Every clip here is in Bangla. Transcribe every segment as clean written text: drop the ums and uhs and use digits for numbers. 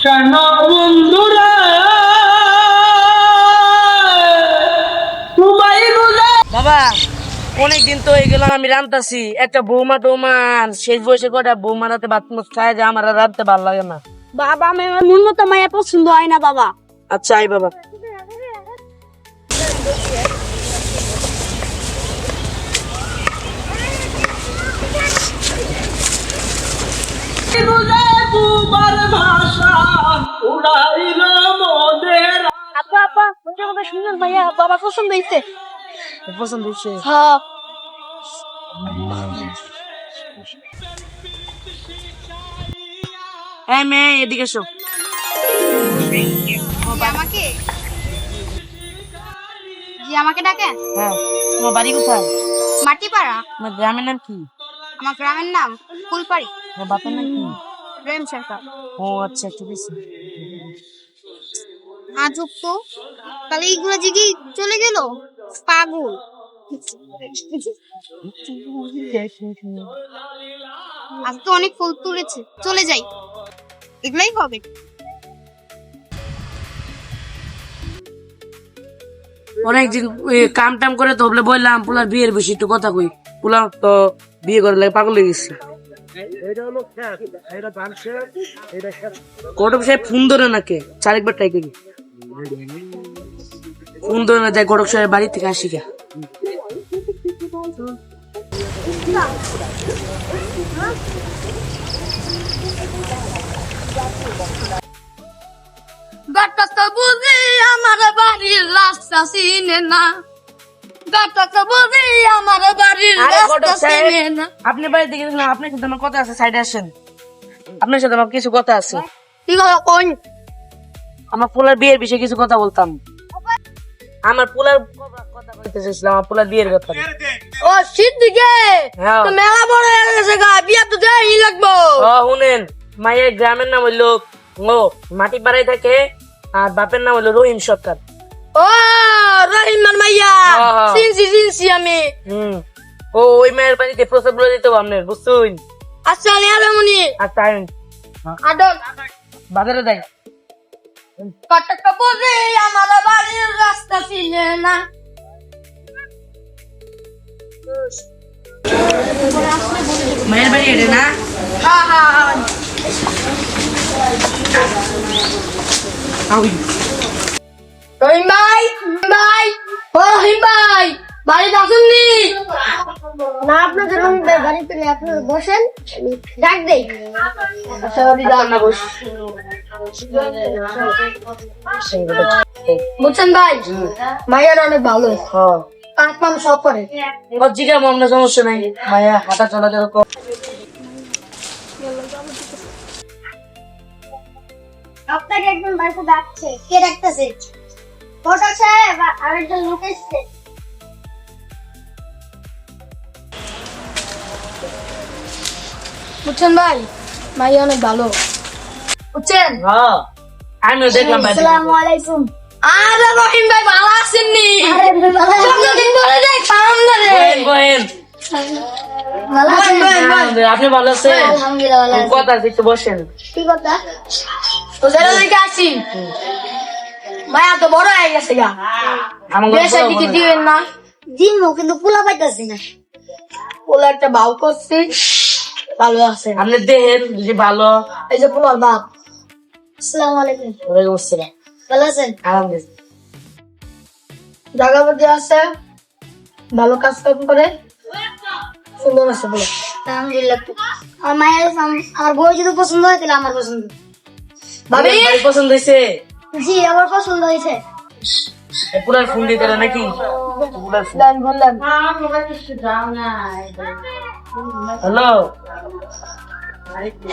কেন বন্ধুরা তোমায় বুঝে বাবা অনেকদিন তো হয়ে গেল আমি রান্তাছি একটা বৌমা টৌমা শেষ বয়সে কটা বৌমা রাতে ভাত মুখ খায় যে আমার আর রাঁধতে ভালো লাগে না। বাবা আমার মতো মায়া পছন্দ হয় না বাবা। আচ্ছা আই বাবা। বুবার ভাষা উড়াইল মোদের আপা আপা কোনটা কথা শুনুন ভাইয়া বাবা পছন্দ হইছে। পছন্দ হচ্ছে? হ্যাঁ হ্যাঁ মেয়ে এদিকে এসো। আমাকে জি আমাকে ডাকেন। হ্যাঁ তোমার বাড়ি কোথায়? মাটিপাড়া। তোমার গ্রামের নাম কি? আমার গ্রামের নাম ফুলপাড়ি। তোমার বাপের নাম কি? প্রেম সরকার। ও আচ্ছা ঠিক আছে। আজব তো, তাহলে এইগুলো জিগি চলে গেল পাগল। আজ তো অনেক ফুল তুলেছে, চলে যাই, এগুলাই হবে। অনেকদিন কাম টাম করে তো বলে বললাম পোলার বিয়ের বেশি একটু কথা কই। পোলা তো বিয়ে করে লাগে পাগল হয়ে গেছে। গড়ব সাহেব ফোন ধরে নাকি চারেকবার ট্রাই করি ফোন ধরে না যায়। গড়ব সাহেব বাড়ি থেকে আসি গা। গাটা তো বুঝি আমার বাড়ির রাস্তা চিনে না, গাটা তো বুঝি আমার বাড়ির আরে গড়ব রাস্তা সাহেব চিনে না। আপনি বাড়িতে গেছিলাম, আপনার সাথে আমার কথা আছে, সাইডে আসেন। আপনার সাথে আমার কিছু কথা আছে। কি কথা কোন? আমার পোলার বিয়ের বিষয়ে কিছু কথা বলতাম। আমার পোলার কথা বলতে চাইছিলাম, আমার পোলার বিয়ের কথা। ও সিদ্দিকে হ্যাঁ তো মেলা বড় হয়ে গেছে গা, বিয়া তো দেই লাগবো। ও শুনেন, মায়ের গ্রামের নাম হইলো ও মাটি পাড়ায় থাকে, আর বাপের নাম হইলো রহিম সরকার। ও রহিমান মাইয়া হ্যাঁ। চিনছি আমি। ও ওই মায়ের বাড়িতে প্রসাদ বলে দিতে হবে আপনার, বুঝছুন? আচ্ছা আমি আলমনি আর তাই আডল বাজারে যাই। কটক বুঝি আমার বাড়ির রাস্তা চিনে না। মায়ের বাড়ি এটা না? হ্যাঁ হ্যাঁ রহিম ভাই, ও রহিম ভাই বাড়িতে আসুননি? না আপনাদের রহিম ভাই বাড়িতে নেই, আপনারা বসেন ডাক দেই। আচ্ছা না বস। বুঝছেন ভাই মাইয়ার অনেক ভালো, হ্যাঁ কাজ কাম সব করে। জিগা মনে সমস্যা নাই, মায়া হাঁটা চলাচল কর। আপনাকে একজন বাড়িতে ডাকছে। কে ডাকতেছে? ফটো সাহেব আর একজন লোক এসছে। বুঝছেন ভাই মাইয়া অনেক ভালো, বুঝছেন? হ্যাঁ আমিও দেখলাম বাড়ি। আসসালামু আলাইকুম। আরে রহিম ভাই ভালো আছেননি? আরে ভালো আছি। কতদিন পরে যাই খাম না রে। বহেন ভালো আছি। আপনি ভালো আছেন? আলহামদুলিল্লাহ ভালো আছি। কথা আছে, একটু বসেন। কি কথা? তো যারা দিকে আসি মায়া তো বড় হয়ে গেছে গা, আমার বেশি দিকে দিবেন না। দিমু কিন্তু পোলা পাইতাছি না। ওলা একটা ভাও করছি, ভালো আছে। আপনি দেখেন যদি ভালো। এই যে পোলার বাপ। আসসালামু আলাইকুম। ওয়ালাইকুম আসসালাম। ভালো আছেন? আলহামদুলিল্লাহ। জায়গাপতি আছে, ভালো কাজ কাম করে, সুন্দর আছে বলে। আলহামদুলিল্লাহ। আমার মায়ের আমার বউ যদি পছন্দ হয় তাহলে আমার পছন্দ। ভাবি বাড়ি পছন্দ হয়েছে? জি আমার পছন্দ হয়েছে। পুরার ফোন দিতে নাকি? বললেন হ্যালো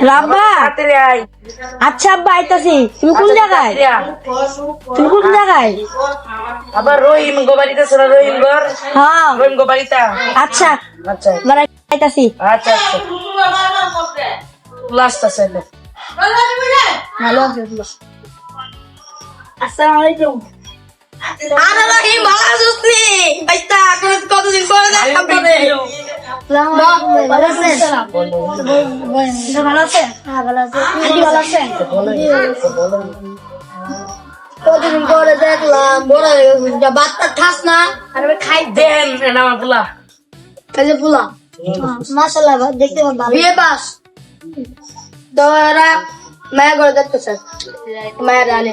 রাব্বা। তাড়াতাড়ি আয়। আচ্ছা আব্বা আইতাছি। তুমি কোন জায়গায়? তাড়াতাড়ি আয়। তুমি কোন জায়গায়? আবার রহিম গো বাড়িতে ছিল, রহিম ঘর, হ্যাঁ রহিম গো বাড়িতে। আচ্ছা আচ্ছা বাড়াই আইতাছি। আচ্ছা আচ্ছা লাস্ট আছে। ভালো আছে। আসসালামু আলাইকুম। আরে রহিম ভালো আছিস নি? বাইতা কতদিন পরে দেখা করে। ভালো আছেন? ভালো আছে? হ্যাঁ ভালো আছে। আন্টি ভালো আছেন? কতদিন পরে দেখলাম বড় হয়ে গেছে বাচ্চা খাস না আর খাই দেন এটা আমার পোলা। এই যে পোলা মাশাআল্লাহ দেখতে ভালো বিয়ে পাস তো এরা মায়া করে দেখতেছে মায়া রানে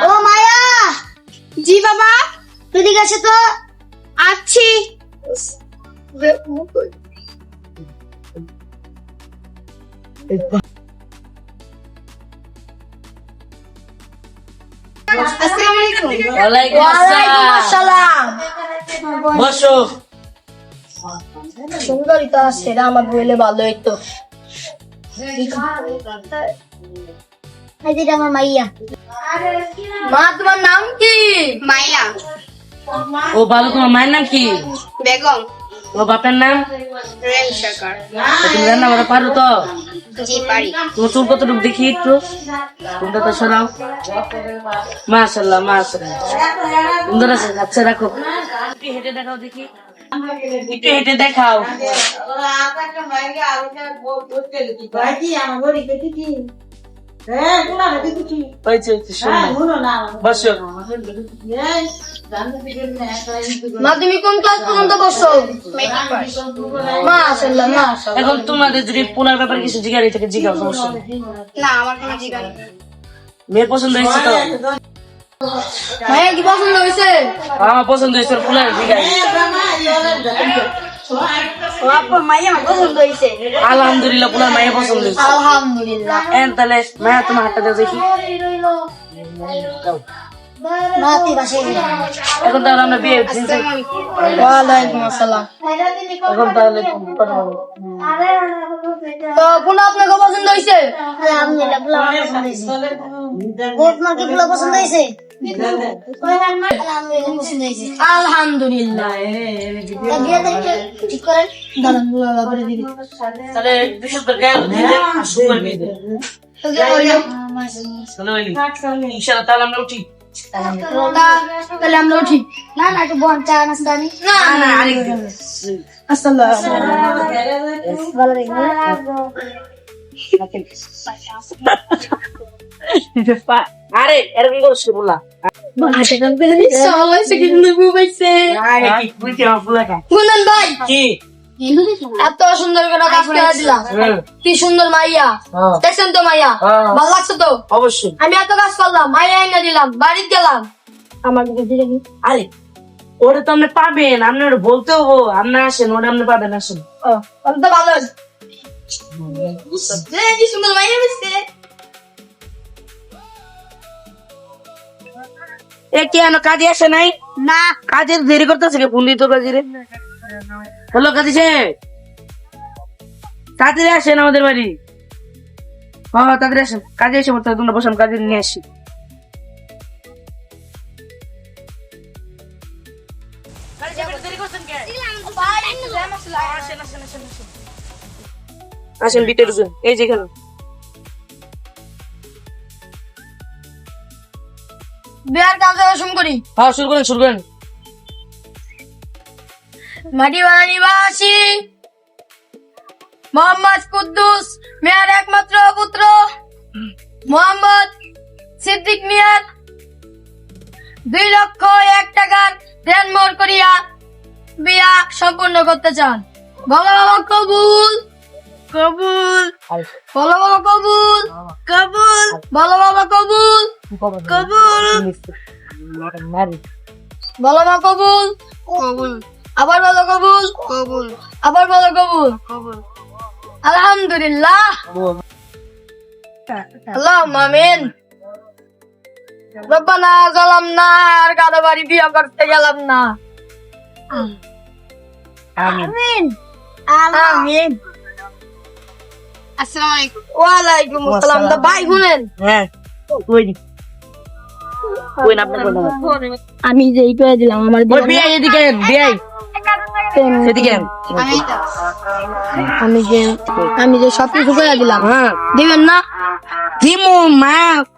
ও মায়া জি বাবা এদিকে আসে তো আছি আসসালামু আলাইকুম ওয়ালাইকুম ওয়ালাইকুম আসসালাম। আসসালাম বসো। সুন্দরী তো আছে আমার বইলে ভালো হইতো আমার মাইয়া মা তোমার নাম কি মাইয়া ও ভালো, তোমার মায়ের নাম কি? বেগম ও বাপের নাম? রেল সরকার তুমি রান্না করা পারো তো? জি পারি তোমার চুল কতটুকু দেখি একটু, তোমরা তো সরাও। মাশাআল্লাহ মাশাআল্লাহ, সুন্দর আছে। আচ্ছা রাখো, একটু হেঁটে দেখাও দেখি, একটু হেঁটে দেখাও। হয়েছে হয়েছে, সুন্দর। বসো। মা তুমি কোন ক্লাস পর্যন্ত বসছো মাশাআল্লাহ মাশাআল্লাহ এখন তোমাদের যদি পুনার ব্যাপারে কিছু জিজ্ঞাসা থেকে জিজ্ঞাসা সমস্যা নেই। না আমার কোনো জিজ্ঞাসা মেয়ের পছন্দ হয়েছে তো? মাইয়া কি পছন্দ হয়েছে আমার পছন্দ হয়েছে, পুনার জিজ্ঞাসা। ও আপনার মাইয়া পছন্দ হয়েছে আলহামদুলিল্লাহ, পুনার মায়ের পছন্দ হয়েছে। আলহামদুলিল্লাহ তাহলে মায়া তোমার হাতটা দাও দেখি। নাতি বাসে এখন তাহলে আমরা বিয়ে ওয়ালাইকুম আসসালাম এখন তাহলে কথা বলো। তো কোন আপনাকে পছন্দ হয়েছে আলহামদুলিল্লাহ পোলা পছন্দ হয়েছে বহুত মাকে পোলা পছন্দ হয়েছে আলহামদুলিল্লাহ বিয়ে দেখে ঠিক করেন দাঁড়ান পোলা করে দিবি তাহলে বিশেষ করে গায়ে দিয়ে দেন, সুন্দর বিয়ে দেন। তাহলে ইনশাআল্লাহ তাহলে আমরা উঠি। তাহলে আমরা উঠি না না একটু বন চা নাস্তা নি না না আরেকদিন। ভালো আরে এরকম করছি বলা কুন্দন ভাই কি? এত সুন্দর করে কাজ করে দিলাম কি সুন্দর মাইয়া দেখছেন তো মাইয়া ভালো লাগছে তো অবশ্যই। আমি এত কাজ করলাম মাইয়া এনে দিলাম বাড়িতে গেলাম আমার আরে ওটা তো আপনি পাবেন, আপনি ওটা বলতে হবো, আপনি আসেন, ওটা আপনি পাবেন, আসেন। তো ভালো কি সুন্দর মাইয়া মিশছে এ কেন কাজে আসে নাই? না কাজের দেরি করতেছে কে? ফোন দিত কাজে। হ্যালো কাজী সাহেব, তাড়াতাড়ি আসেন আমাদের বাড়ি। হ্যাঁ তাড়াতাড়ি আসেন, কাজে এসে পড়তে হবে, তোমরা বসান, কাজে নিয়ে আসি। আসেন ভিতরে ঢুকেন, এই যেখানে। বিয়ার কাজ শুরু করি হ্যাঁ শুরু করেন, শুরু করেন। মাটিওয়ালা নিবাসী মোহাম্মদ কুদ্দুস মিয়ার একমাত্র পুত্র মোহাম্মদ সিদ্দিক মিয়ার 2,01,000 টাকার দেনমোহর করিয়া বিয়া সম্পূর্ণ করতে চান। বলো বাবা কবুল কবুল বলো বাবা কবুল কবুল বলো বাবা কবুল কবুল বলো মা কবুল কবুল আবার বলো কবুল কবুল আবার বলো কবুল কবুল আলহামদুলিল্লাহ আল্লাহুম্মা আমিন রব্বানা যালামনা আর কারো বাড়ি বিয়ে করতে গেলাম না আমিন আমিন আসসালামু আলাইকুম ওয়ালাইকুম আসসালাম দা ভাই শুনেন হ্যাঁ কই কই না আপনার বলুন। আমি যেই করে দিলাম আমার ওই বিয়ে এদিকে বিয়ে এদিকে আমি যে সব কিছু করে দিলাম হ্যাঁ দিবেন না? দিমু মা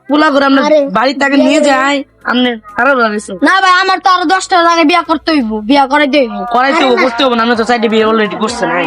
পোলা করে আমরা আরে, বাড়ির থেকে নিয়ে যাই আপনি খারাপ লাগছে না ভাই, আমার তো আরো 10টা আগে বিয়া করতে হইব, বিয়া করে দেব। করাইতে হবে করতে হবে না, আমরা তো সাইডে বিয়ে অলরেডি করছে নাই